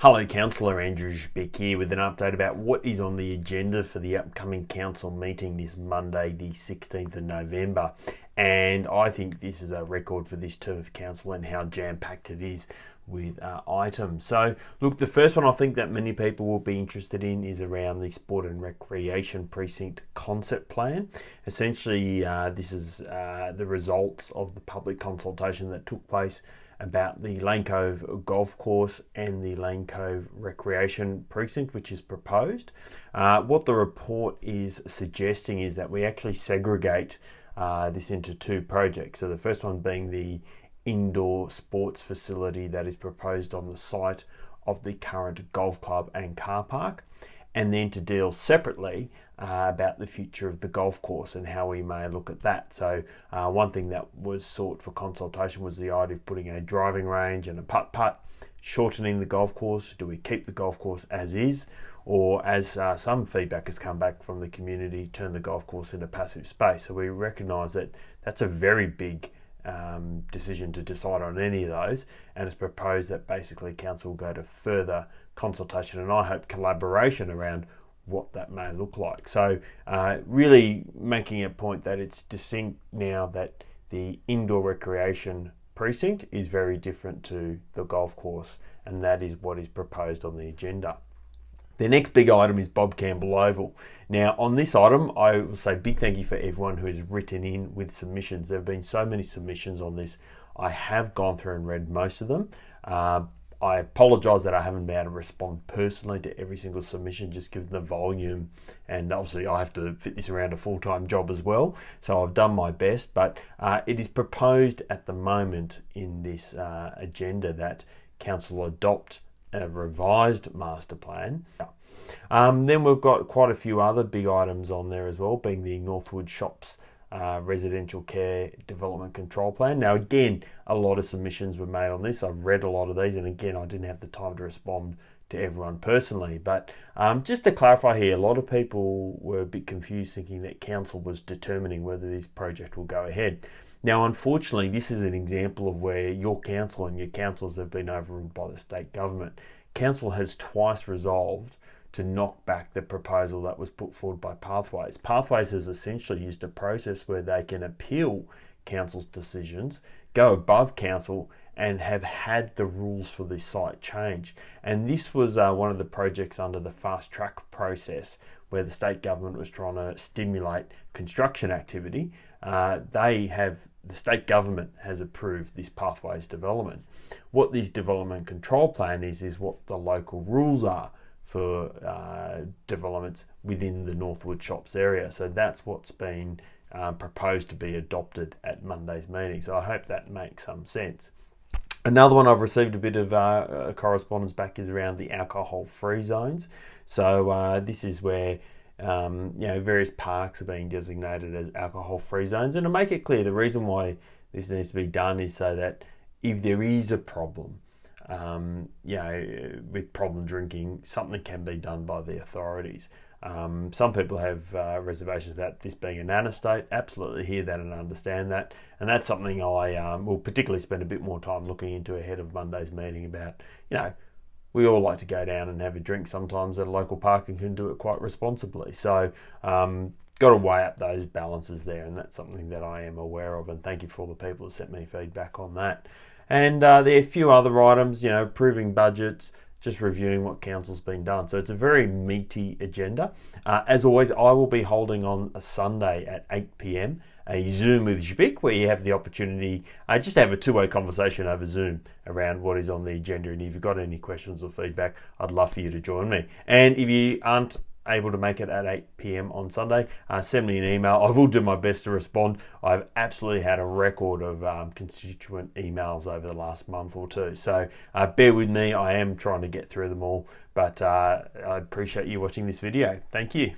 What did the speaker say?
Hello, Councillor Andrew Beck here with an update about what is on the agenda for the upcoming council meeting this Monday, the 16th of November. And I think this is a record for this term of council and how jam-packed it is with items. So, look, the first one I think that many people will be interested in is around the Sport and Recreation Precinct Concept Plan. Essentially, this is the results of the public consultation that took place about the Lane Cove Golf Course and the Lane Cove Recreation Precinct, which is proposed. What the report is suggesting is that we actually segregate this into two projects. So the first one being the indoor sports facility that is proposed on the site of the current golf club and car park, and then to deal separately about the future of the golf course and how we may look at that. So one thing that was sought for consultation was the idea of putting a driving range and a putt-putt, shortening the golf course. Do we keep the golf course as is, or as some feedback has come back from the community, turn the golf course into passive space? So we recognise that that's a very big decision to decide on any of those, and it's proposed that basically council will go to further consultation and I hope collaboration around what that may look like. So really making a point that it's distinct now that the indoor recreation precinct is very different to the golf course, and that is what is proposed on the agenda. The next big item is Bob Campbell Oval. Now, on this item, I will say big thank you for everyone who has written in with submissions. There have been so many submissions on this. I have gone through and read most of them. I apologise that I haven't been able to respond personally to every single submission, just given the volume, and obviously I have to fit this around a full-time job as well. So I've done my best, but it is proposed at the moment in this agenda that council adopt a revised master plan. Then we've got quite a few other big items on there as well, being the Northwood Shops residential care development control plan. Now again, a lot of submissions were made on this. I've read a lot of these, and again, I didn't have the time to respond to everyone personally, but just to clarify here, a lot of people were a bit confused thinking that council was determining whether this project will go ahead. Now, unfortunately, this is an example of where your council and your councils have been overruled by the state government. Council has twice resolved to knock back the proposal that was put forward by Pathways. Pathways has essentially used a process where they can appeal council's decisions, go above council, and have had the rules for the site changed. And this was one of the projects under the fast track process where the state government was trying to stimulate construction activity. The state government has approved this Pathways development. What this development control plan is what the local rules are for developments within the Northwood Shops area. So that's what's been proposed to be adopted at Monday's meeting. So I hope that makes some sense. Another one I've received a bit of correspondence back is around the alcohol-free zones. So this is where various parks are being designated as alcohol-free zones. And to make it clear, the reason why this needs to be done is so that if there is a problem, with problem drinking, something can be done by the authorities. Some people have reservations about this being a nano state. Absolutely hear that and understand that, and that's something I will particularly spend a bit more time looking into ahead of Monday's meeting about. We all like to go down and have a drink sometimes at a local park and can do it quite responsibly. So got to weigh up those balances there, and that's something that I am aware of, and thank you for all the people who sent me feedback on that. And there are a few other items, approving budgets, just reviewing what council's been done. So it's a very meaty agenda. As always, I will be holding on a Sunday at 8 p.m. a Zoom with Zbik, where you have the opportunity just to have a two-way conversation over Zoom around what is on the agenda. And if you've got any questions or feedback, I'd love for you to join me. And if you aren't able to make it at 8 p.m. on Sunday, send me an email. I will do my best to respond. I've absolutely had a record of constituent emails over the last month or two. So bear with me. I am trying to get through them all, but I appreciate you watching this video. Thank you.